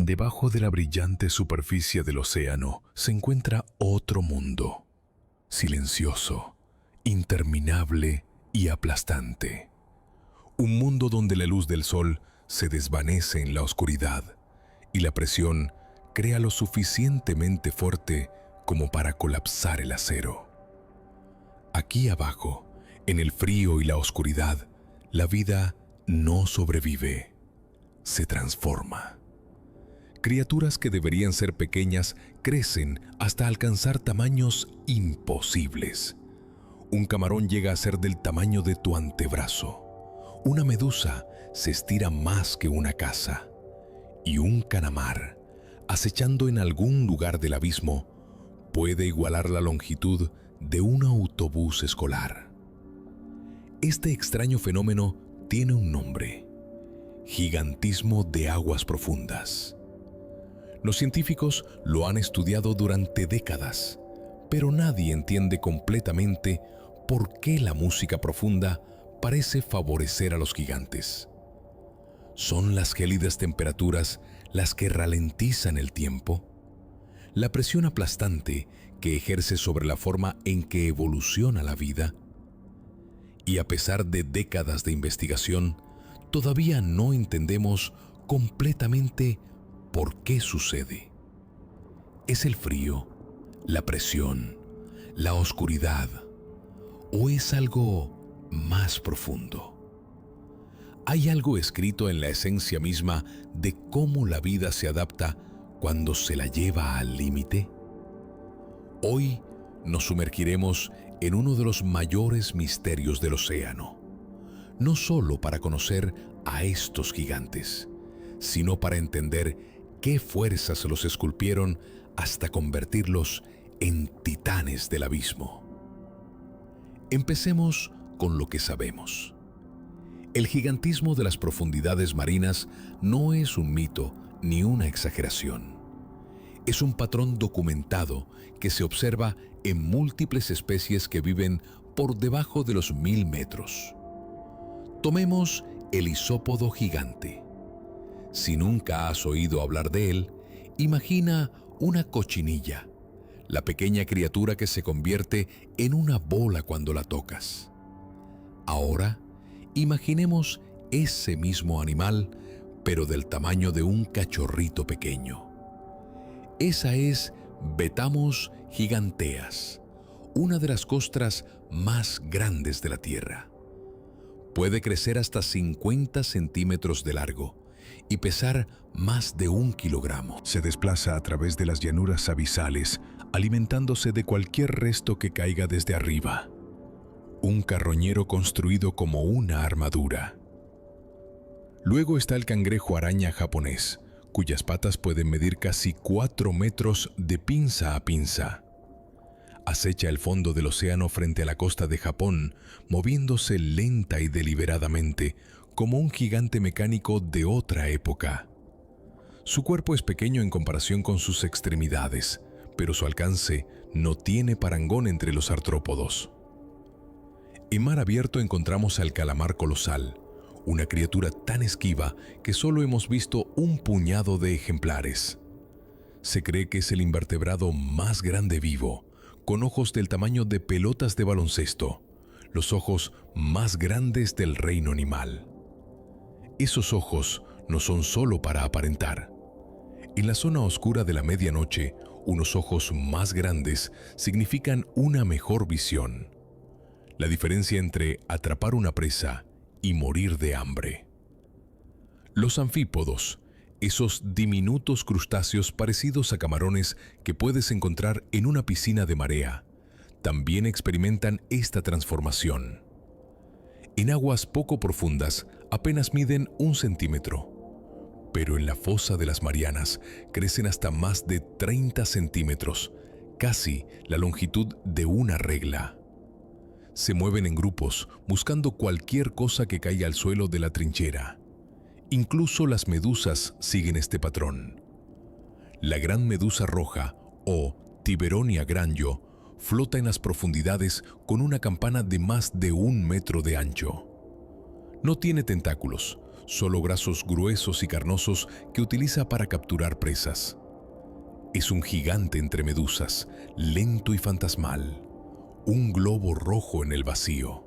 Debajo de la brillante superficie del océano se encuentra otro mundo, silencioso, interminable y aplastante. Un mundo donde la luz del sol se desvanece en la oscuridad y la presión crea lo suficientemente fuerte como para colapsar el acero. Aquí abajo, en el frío y la oscuridad, la vida no sobrevive, se transforma. Criaturas que deberían ser pequeñas crecen hasta alcanzar tamaños imposibles. Un camarón llega a ser del tamaño de tu antebrazo. Una medusa se estira más que una casa. Y un calamar, acechando en algún lugar del abismo, puede igualar la longitud de un autobús escolar. Este extraño fenómeno tiene un nombre: gigantismo de aguas profundas. Los científicos lo han estudiado durante décadas, pero nadie entiende completamente por qué la música profunda parece favorecer a los gigantes. ¿Son las gélidas temperaturas las que ralentizan el tiempo? ¿La presión aplastante que ejerce sobre la forma en que evoluciona la vida? Y a pesar de décadas de investigación, todavía no entendemos completamente ¿por qué sucede? ¿Es el frío, la presión, la oscuridad o es algo más profundo? ¿Hay algo escrito en la esencia misma de cómo la vida se adapta cuando se la lleva al límite? Hoy nos sumergiremos en uno de los mayores misterios del océano, no solo para conocer a estos gigantes, sino para entender qué fuerzas los esculpieron hasta convertirlos en titanes del abismo. Empecemos con lo que sabemos. El gigantismo de las profundidades marinas no es un mito ni una exageración. Es un patrón documentado que se observa en múltiples especies que viven por debajo de los 1000 metros. Tomemos el isópodo gigante. Si nunca has oído hablar de él, imagina una cochinilla, la pequeña criatura que se convierte en una bola cuando la tocas. Ahora, imaginemos ese mismo animal, pero del tamaño de un cachorrito pequeño. Esa es Betamos giganteas, una de las costras más grandes de la Tierra. Puede crecer hasta 50 centímetros de largo y pesar más de 1 kilogramo. Se desplaza a través de las llanuras abisales, alimentándose de cualquier resto que caiga desde arriba. Un carroñero construido como una armadura. Luego está el cangrejo araña japonés, cuyas patas pueden medir casi 4 metros de pinza a pinza. Acecha el fondo del océano frente a la costa de Japón, moviéndose lenta y deliberadamente, como un gigante mecánico de otra época. Su cuerpo es pequeño en comparación con sus extremidades, pero su alcance no tiene parangón entre los artrópodos. En mar abierto encontramos al calamar colosal, una criatura tan esquiva que solo hemos visto un puñado de ejemplares. Se cree que es el invertebrado más grande vivo, con ojos del tamaño de pelotas de baloncesto, los ojos más grandes del reino animal. Esos ojos no son solo para aparentar. En la zona oscura de la medianoche, unos ojos más grandes significan una mejor visión. La diferencia entre atrapar una presa y morir de hambre. Los anfípodos, esos diminutos crustáceos parecidos a camarones que puedes encontrar en una piscina de marea, también experimentan esta transformación. En aguas poco profundas apenas miden 1 centímetro, pero en la fosa de las Marianas crecen hasta más de 30 centímetros, casi la longitud de una regla. Se mueven en grupos buscando cualquier cosa que caiga al suelo de la trinchera. Incluso las medusas siguen este patrón. La gran medusa roja, o Tiberonia grandio, flota en las profundidades con una campana de más de 1 metro de ancho. No tiene tentáculos, solo brazos gruesos y carnosos que utiliza para capturar presas. Es un gigante entre medusas, lento y fantasmal, un globo rojo en el vacío.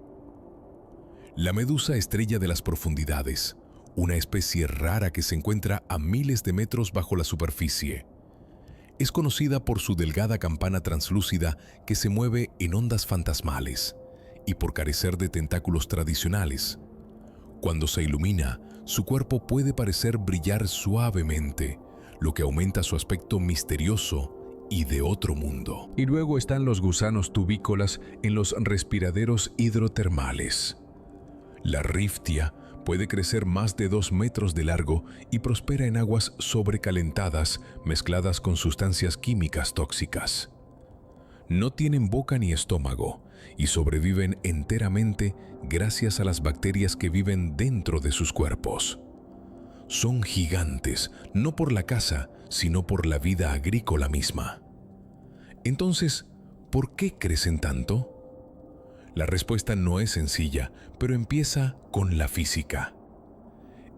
La medusa estrella de las profundidades, una especie rara que se encuentra a miles de metros bajo la superficie. Es conocida por su delgada campana translúcida que se mueve en ondas fantasmales y por carecer de tentáculos tradicionales. Cuando se ilumina, su cuerpo puede parecer brillar suavemente, lo que aumenta su aspecto misterioso y de otro mundo. Y luego están los gusanos tubícolas en los respiraderos hidrotermales. La riftia puede crecer más de 2 metros de largo y prospera en aguas sobrecalentadas mezcladas con sustancias químicas tóxicas. No tienen boca ni estómago y sobreviven enteramente gracias a las bacterias que viven dentro de sus cuerpos. Son gigantes, no por la caza, sino por la vida agrícola misma. Entonces, ¿por qué crecen tanto? La respuesta no es sencilla, pero empieza con la física.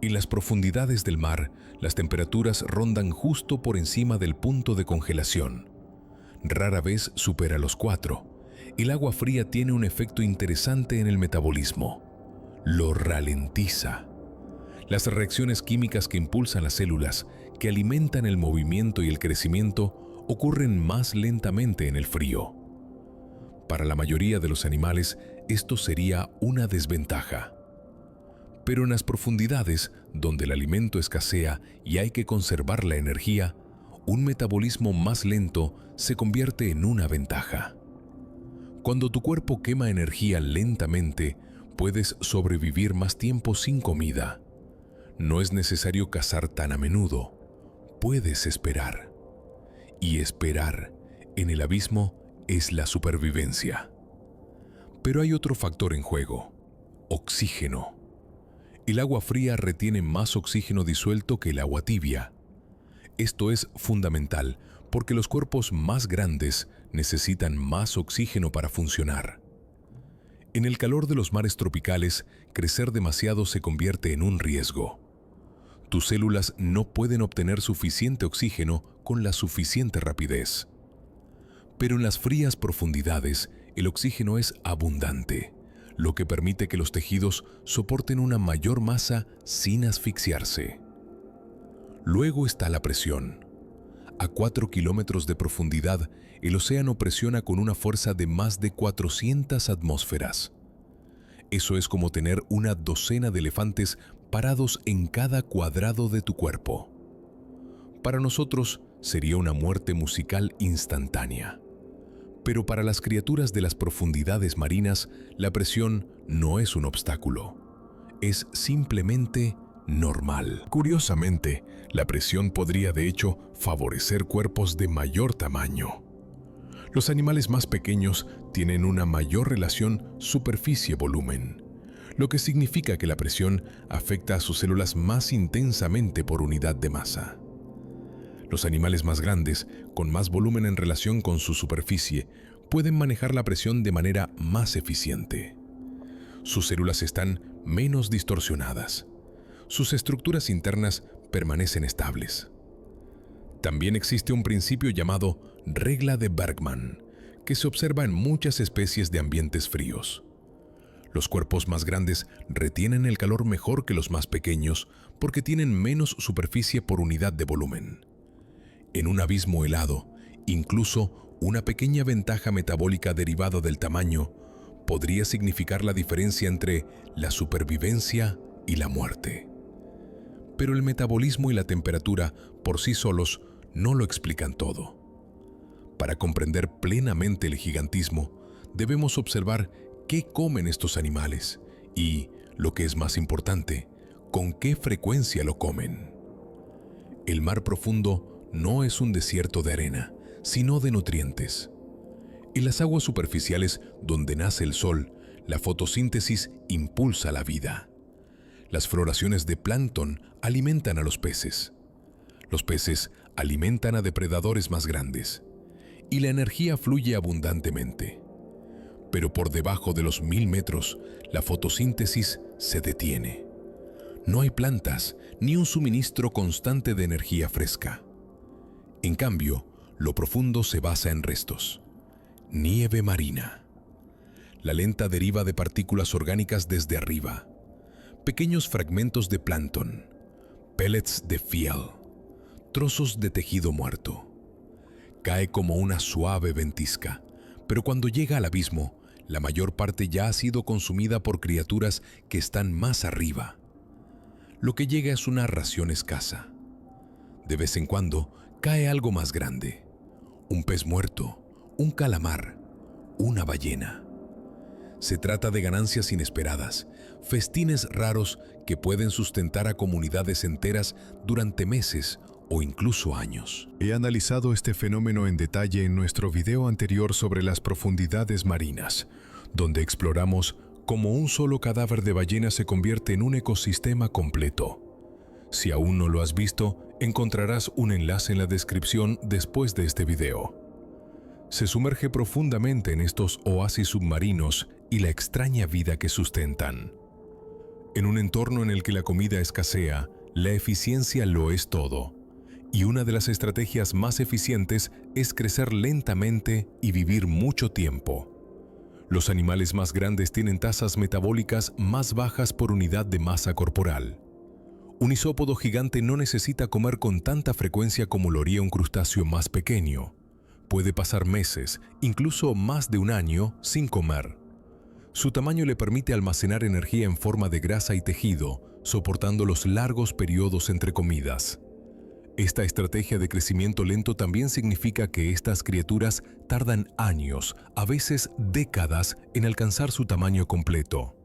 En las profundidades del mar, las temperaturas rondan justo por encima del punto de congelación. Rara vez supera los 4. El agua fría tiene un efecto interesante en el metabolismo. Lo ralentiza. Las reacciones químicas que impulsan las células, que alimentan el movimiento y el crecimiento, ocurren más lentamente en el frío. Para la mayoría de los animales, esto sería una desventaja. Pero en las profundidades, donde el alimento escasea y hay que conservar la energía, un metabolismo más lento se convierte en una ventaja. Cuando tu cuerpo quema energía lentamente, puedes sobrevivir más tiempo sin comida. No es necesario cazar tan a menudo. Puedes esperar. Y esperar en el abismo es la supervivencia. Pero hay otro factor en juego: oxígeno. El agua fría retiene más oxígeno disuelto que el agua tibia. Esto es fundamental porque los cuerpos más grandes necesitan más oxígeno para funcionar. En el calor de los mares tropicales, crecer demasiado se convierte en un riesgo. Tus células no pueden obtener suficiente oxígeno con la suficiente rapidez. Pero en las frías profundidades, el oxígeno es abundante, lo que permite que los tejidos soporten una mayor masa sin asfixiarse. Luego está la presión. A 4 kilómetros de profundidad, el océano presiona con una fuerza de más de 400 atmósferas. Eso es como tener una docena de elefantes parados en cada cuadrado de tu cuerpo. Para nosotros sería una muerte musical instantánea. Pero para las criaturas de las profundidades marinas, la presión no es un obstáculo. Es simplemente normal. Curiosamente, la presión podría de hecho favorecer cuerpos de mayor tamaño. Los animales más pequeños tienen una mayor relación superficie-volumen, lo que significa que la presión afecta a sus células más intensamente por unidad de masa. Los animales más grandes, con más volumen en relación con su superficie, pueden manejar la presión de manera más eficiente. Sus células están menos distorsionadas. Sus estructuras internas permanecen estables. También existe un principio llamado regla de Bergman, que se observa en muchas especies de ambientes fríos. Los cuerpos más grandes retienen el calor mejor que los más pequeños porque tienen menos superficie por unidad de volumen. En un abismo helado, incluso una pequeña ventaja metabólica derivada del tamaño podría significar la diferencia entre la supervivencia y la muerte. Pero el metabolismo y la temperatura por sí solos no lo explican todo. Para comprender plenamente el gigantismo, debemos observar qué comen estos animales y, lo que es más importante, con qué frecuencia lo comen. El mar profundo no es un desierto de arena, sino de nutrientes. En las aguas superficiales donde nace el sol, la fotosíntesis impulsa la vida. Las floraciones de plancton alimentan a los peces. Los peces alimentan a depredadores más grandes. Y la energía fluye abundantemente. Pero por debajo de los 1000 metros, la fotosíntesis se detiene. No hay plantas ni un suministro constante de energía fresca. En cambio, lo profundo se basa en restos. Nieve marina. La lenta deriva de partículas orgánicas desde arriba. Pequeños fragmentos de plancton, pellets de fiel, trozos de tejido muerto. Cae como una suave ventisca, pero cuando llega al abismo, la mayor parte ya ha sido consumida por criaturas que están más arriba. Lo que llega es una ración escasa. De vez en cuando cae algo más grande: un pez muerto, un calamar, una ballena. Se trata de ganancias inesperadas, festines raros que pueden sustentar a comunidades enteras durante meses o incluso años. He analizado este fenómeno en detalle en nuestro video anterior sobre las profundidades marinas, donde exploramos cómo un solo cadáver de ballena se convierte en un ecosistema completo. Si aún no lo has visto, encontrarás un enlace en la descripción después de este video. Se sumerge profundamente en estos oasis submarinos y la extraña vida que sustentan. En un entorno en el que la comida escasea, la eficiencia lo es todo. Y una de las estrategias más eficientes es crecer lentamente y vivir mucho tiempo. Los animales más grandes tienen tasas metabólicas más bajas por unidad de masa corporal. Un isópodo gigante no necesita comer con tanta frecuencia como lo haría un crustáceo más pequeño. Puede pasar meses, incluso más de un año, sin comer. Su tamaño le permite almacenar energía en forma de grasa y tejido, soportando los largos periodos entre comidas. Esta estrategia de crecimiento lento también significa que estas criaturas tardan años, a veces décadas, en alcanzar su tamaño completo.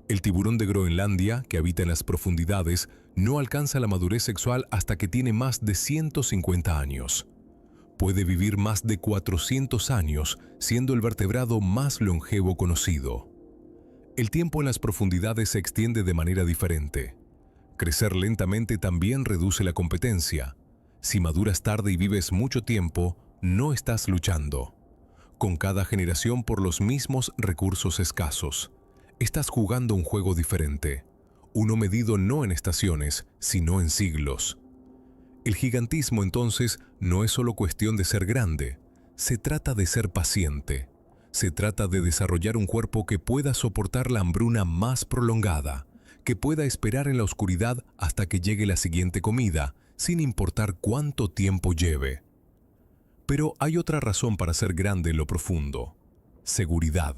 El tiburón de Groenlandia, que habita en las profundidades, no alcanza la madurez sexual hasta que tiene más de 150 años. Puede vivir más de 400 años, siendo el vertebrado más longevo conocido. El tiempo en las profundidades se extiende de manera diferente. Crecer lentamente también reduce la competencia. Si maduras tarde y vives mucho tiempo, no estás luchando. Con cada generación por los mismos recursos escasos. Estás jugando un juego diferente. Uno medido no en estaciones, sino en siglos. El gigantismo, entonces, no es solo cuestión de ser grande. Se trata de ser paciente. Se trata de desarrollar un cuerpo que pueda soportar la hambruna más prolongada, que pueda esperar en la oscuridad hasta que llegue la siguiente comida, sin importar cuánto tiempo lleve. Pero hay otra razón para ser grande en lo profundo: seguridad.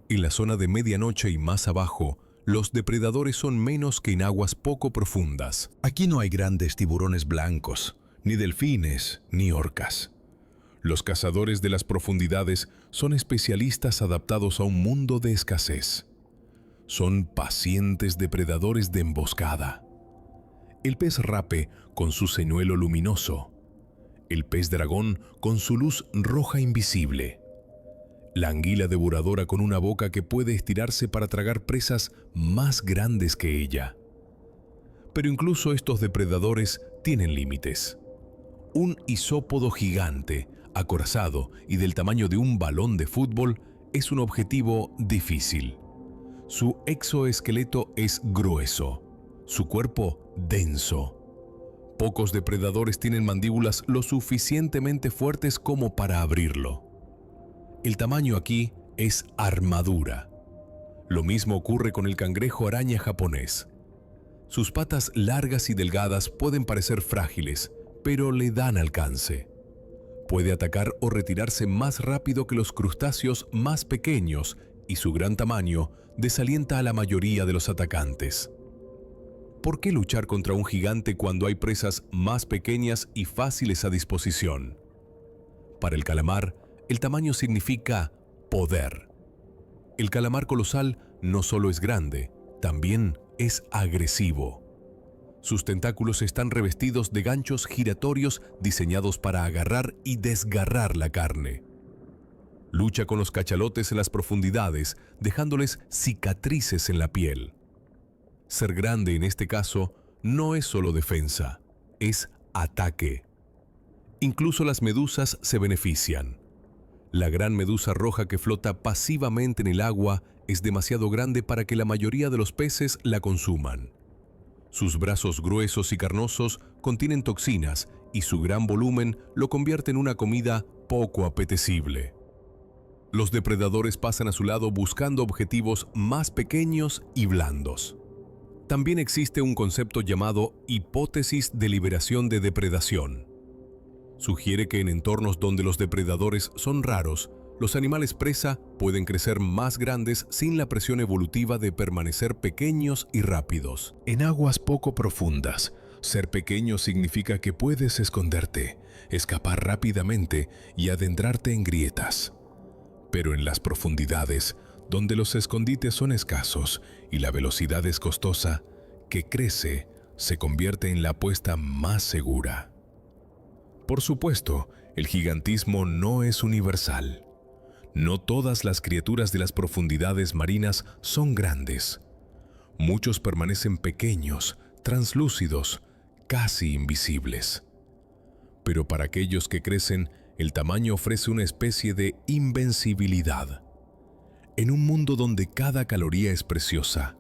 En la zona de medianoche y más abajo, los depredadores son menos que en aguas poco profundas. Aquí no hay grandes tiburones blancos, ni delfines, ni orcas. Los cazadores de las profundidades son especialistas adaptados a un mundo de escasez. Son pacientes depredadores de emboscada. El pez rape con su señuelo luminoso. El pez dragón con su luz roja invisible. La anguila devoradora con una boca que puede estirarse para tragar presas más grandes que ella. Pero incluso estos depredadores tienen límites. Un isópodo gigante, acorazado y del tamaño de un balón de fútbol, es un objetivo difícil. Su exoesqueleto es grueso, su cuerpo denso. Pocos depredadores tienen mandíbulas lo suficientemente fuertes como para abrirlo. El tamaño aquí es armadura. Lo mismo ocurre con el cangrejo araña japonés. Sus patas largas y delgadas pueden parecer frágiles, pero le dan alcance. Puede atacar o retirarse más rápido que los crustáceos más pequeños y su gran tamaño desalienta a la mayoría de los atacantes. ¿Por qué luchar contra un gigante cuando hay presas más pequeñas y fáciles a disposición? Para el calamar, el tamaño significa poder. El calamar colosal no solo es grande, también es agresivo. Sus tentáculos están revestidos de ganchos giratorios diseñados para agarrar y desgarrar la carne. Lucha con los cachalotes en las profundidades, dejándoles cicatrices en la piel. Ser grande en este caso no es solo defensa, es ataque. Incluso las medusas se benefician. La gran medusa roja que flota pasivamente en el agua es demasiado grande para que la mayoría de los peces la consuman. Sus brazos gruesos y carnosos contienen toxinas y su gran volumen lo convierte en una comida poco apetecible. Los depredadores pasan a su lado buscando objetivos más pequeños y blandos. También existe un concepto llamado hipótesis de liberación de depredación. Sugiere que en entornos donde los depredadores son raros, los animales presa pueden crecer más grandes sin la presión evolutiva de permanecer pequeños y rápidos. En aguas poco profundas, ser pequeño significa que puedes esconderte, escapar rápidamente y adentrarte en grietas. Pero en las profundidades, donde los escondites son escasos y la velocidad es costosa, que crece se convierte en la apuesta más segura. Por supuesto, el gigantismo no es universal. No todas las criaturas de las profundidades marinas son grandes. Muchos permanecen pequeños, translúcidos, casi invisibles. Pero para aquellos que crecen, el tamaño ofrece una especie de invencibilidad. En un mundo donde cada caloría es preciosa,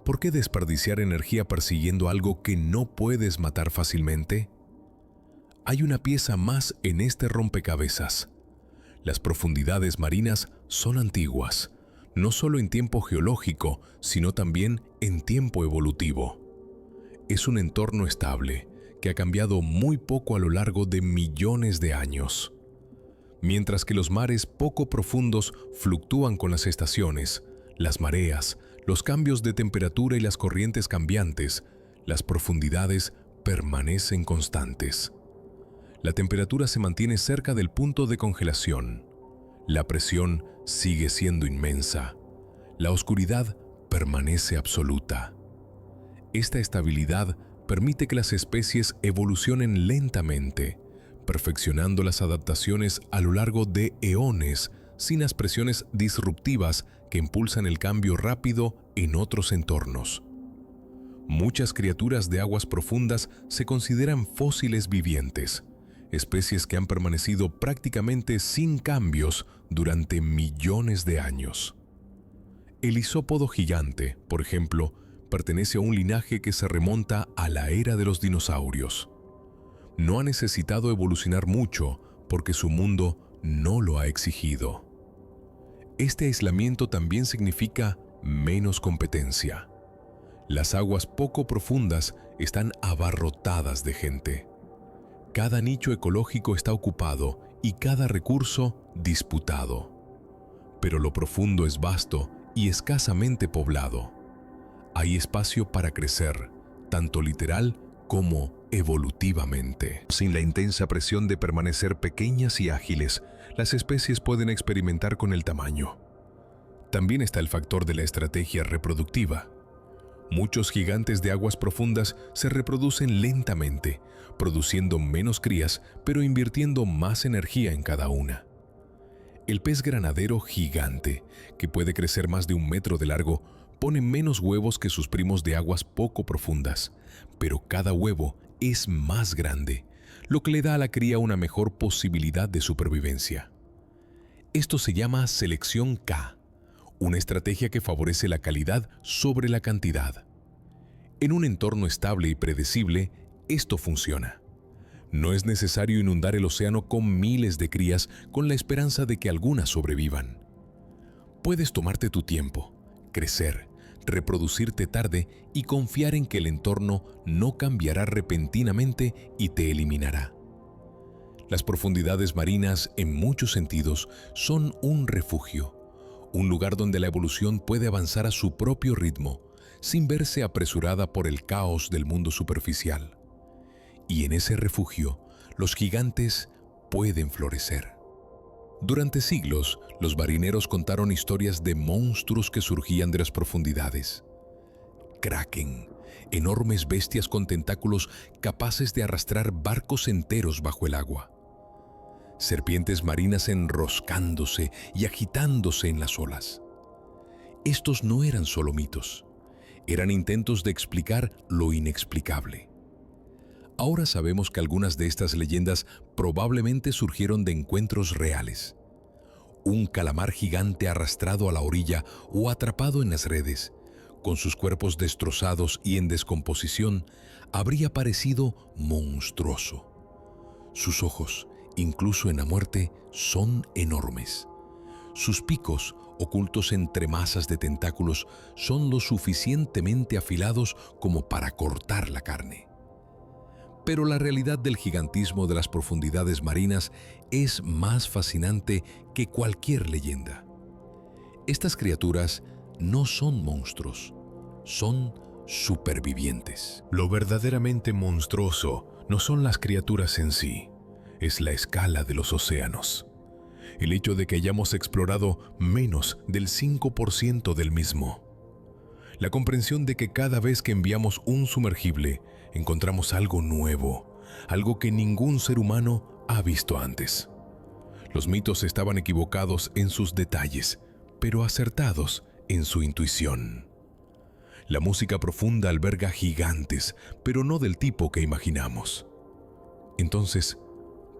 ¿por qué desperdiciar energía persiguiendo algo que no puedes matar fácilmente? Hay una pieza más en este rompecabezas. Las profundidades marinas son antiguas, no solo en tiempo geológico, sino también en tiempo evolutivo. Es un entorno estable que ha cambiado muy poco a lo largo de millones de años. Mientras que los mares poco profundos fluctúan con las estaciones, las mareas, los cambios de temperatura y las corrientes cambiantes, las profundidades permanecen constantes. La temperatura se mantiene cerca del punto de congelación. La presión sigue siendo inmensa. La oscuridad permanece absoluta. Esta estabilidad permite que las especies evolucionen lentamente, perfeccionando las adaptaciones a lo largo de eones, sin las presiones disruptivas que impulsan el cambio rápido en otros entornos. Muchas criaturas de aguas profundas se consideran fósiles vivientes, especies que han permanecido prácticamente sin cambios durante millones de años. El isópodo gigante, por ejemplo, pertenece a un linaje que se remonta a la era de los dinosaurios. No ha necesitado evolucionar mucho porque su mundo no lo ha exigido. Este aislamiento también significa menos competencia. Las aguas poco profundas están abarrotadas de gente. Cada nicho ecológico está ocupado y cada recurso disputado. Pero lo profundo es vasto y escasamente poblado. Hay espacio para crecer, tanto literal como evolutivamente. Sin la intensa presión de permanecer pequeñas y ágiles, las especies pueden experimentar con el tamaño. También está el factor de la estrategia reproductiva. Muchos gigantes de aguas profundas se reproducen lentamente, produciendo menos crías, pero invirtiendo más energía en cada una. El pez granadero gigante, que puede crecer más de 1 metro de largo, pone menos huevos que sus primos de aguas poco profundas, pero cada huevo es más grande, lo que le da a la cría una mejor posibilidad de supervivencia. Esto se llama selección K, una estrategia que favorece la calidad sobre la cantidad. En un entorno estable y predecible, esto funciona. No es necesario inundar el océano con miles de crías con la esperanza de que algunas sobrevivan. Puedes tomarte tu tiempo, crecer, reproducirte tarde y confiar en que el entorno no cambiará repentinamente y te eliminará. Las profundidades marinas, en muchos sentidos, son un refugio, un lugar donde la evolución puede avanzar a su propio ritmo, sin verse apresurada por el caos del mundo superficial. Y en ese refugio, los gigantes pueden florecer. Durante siglos, los marineros contaron historias de monstruos que surgían de las profundidades. Kraken, enormes bestias con tentáculos capaces de arrastrar barcos enteros bajo el agua. Serpientes marinas enroscándose y agitándose en las olas. Estos no eran solo mitos, eran intentos de explicar lo inexplicable. Ahora sabemos que algunas de estas leyendas probablemente surgieron de encuentros reales. Un calamar gigante arrastrado a la orilla o atrapado en las redes, con sus cuerpos destrozados y en descomposición, habría parecido monstruoso. Sus ojos, incluso en la muerte, son enormes. Sus picos, ocultos entre masas de tentáculos, son lo suficientemente afilados como para cortar la carne. Pero la realidad del gigantismo de las profundidades marinas es más fascinante que cualquier leyenda. Estas criaturas no son monstruos, son supervivientes. Lo verdaderamente monstruoso no son las criaturas en sí, es la escala de los océanos. El hecho de que hayamos explorado menos del 5% del mismo. La comprensión de que cada vez que enviamos un sumergible, encontramos algo nuevo, algo que ningún ser humano ha visto antes. Los mitos estaban equivocados en sus detalles, pero acertados en su intuición. La música profunda alberga gigantes, pero no del tipo que imaginamos. Entonces,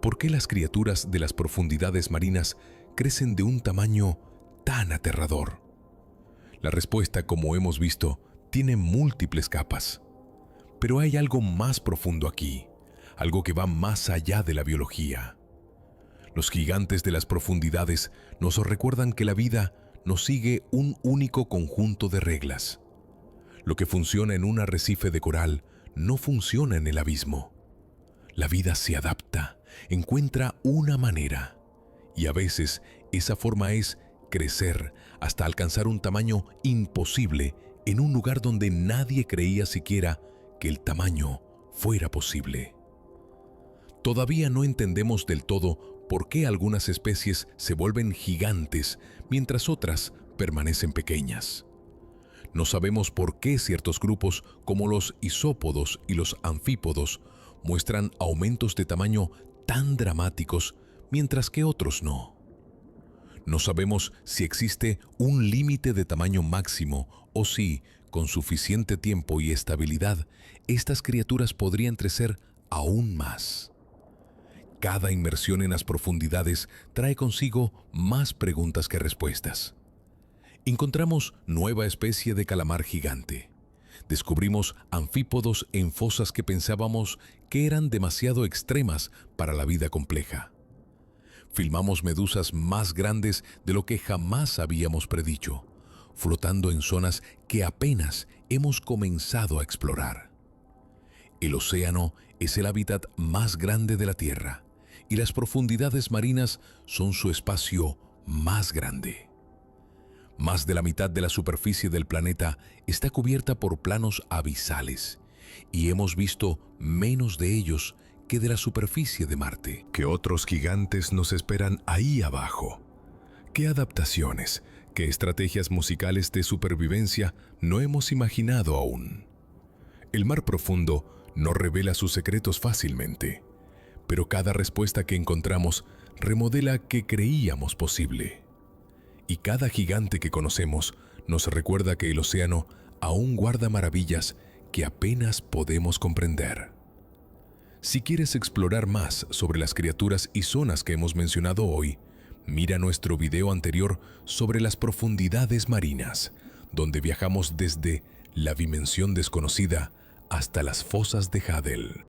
¿por qué las criaturas de las profundidades marinas crecen de un tamaño tan aterrador? La respuesta, como hemos visto, tiene múltiples capas. Pero hay algo más profundo aquí, algo que va más allá de la biología. Los gigantes de las profundidades nos recuerdan que la vida nos sigue un único conjunto de reglas. Lo que funciona en un arrecife de coral no funciona en el abismo. La vida se adapta, encuentra una manera, y a veces esa forma es crecer hasta alcanzar un tamaño imposible en un lugar donde nadie creía siquiera que el tamaño fuera posible. Todavía no entendemos del todo por qué algunas especies se vuelven gigantes mientras otras permanecen pequeñas. No sabemos por qué ciertos grupos, como los isópodos y los anfípodos, muestran aumentos de tamaño tan dramáticos, mientras que otros no. No sabemos si existe un límite de tamaño máximo o si, con suficiente tiempo y estabilidad, estas criaturas podrían crecer aún más. Cada inmersión en las profundidades trae consigo más preguntas que respuestas. Encontramos nueva especie de calamar gigante. Descubrimos anfípodos en fosas que pensábamos que eran demasiado extremas para la vida compleja. Filmamos medusas más grandes de lo que jamás habíamos predicho, flotando en zonas que apenas hemos comenzado a explorar. El océano es el hábitat más grande de la Tierra, y las profundidades marinas son su espacio más grande. Más de la mitad de la superficie del planeta está cubierta por planos abisales, y hemos visto menos de ellos que de la superficie de Marte. ¿Qué otros gigantes nos esperan ahí abajo? ¿Qué adaptaciones, qué estrategias musicales de supervivencia no hemos imaginado aún? El mar profundo no revela sus secretos fácilmente, pero cada respuesta que encontramos remodela que creíamos posible. Y cada gigante que conocemos nos recuerda que el océano aún guarda maravillas que apenas podemos comprender. Si quieres explorar más sobre las criaturas y zonas que hemos mencionado hoy, mira nuestro video anterior sobre las profundidades marinas, donde viajamos desde la dimensión desconocida hasta las fosas de Hadel.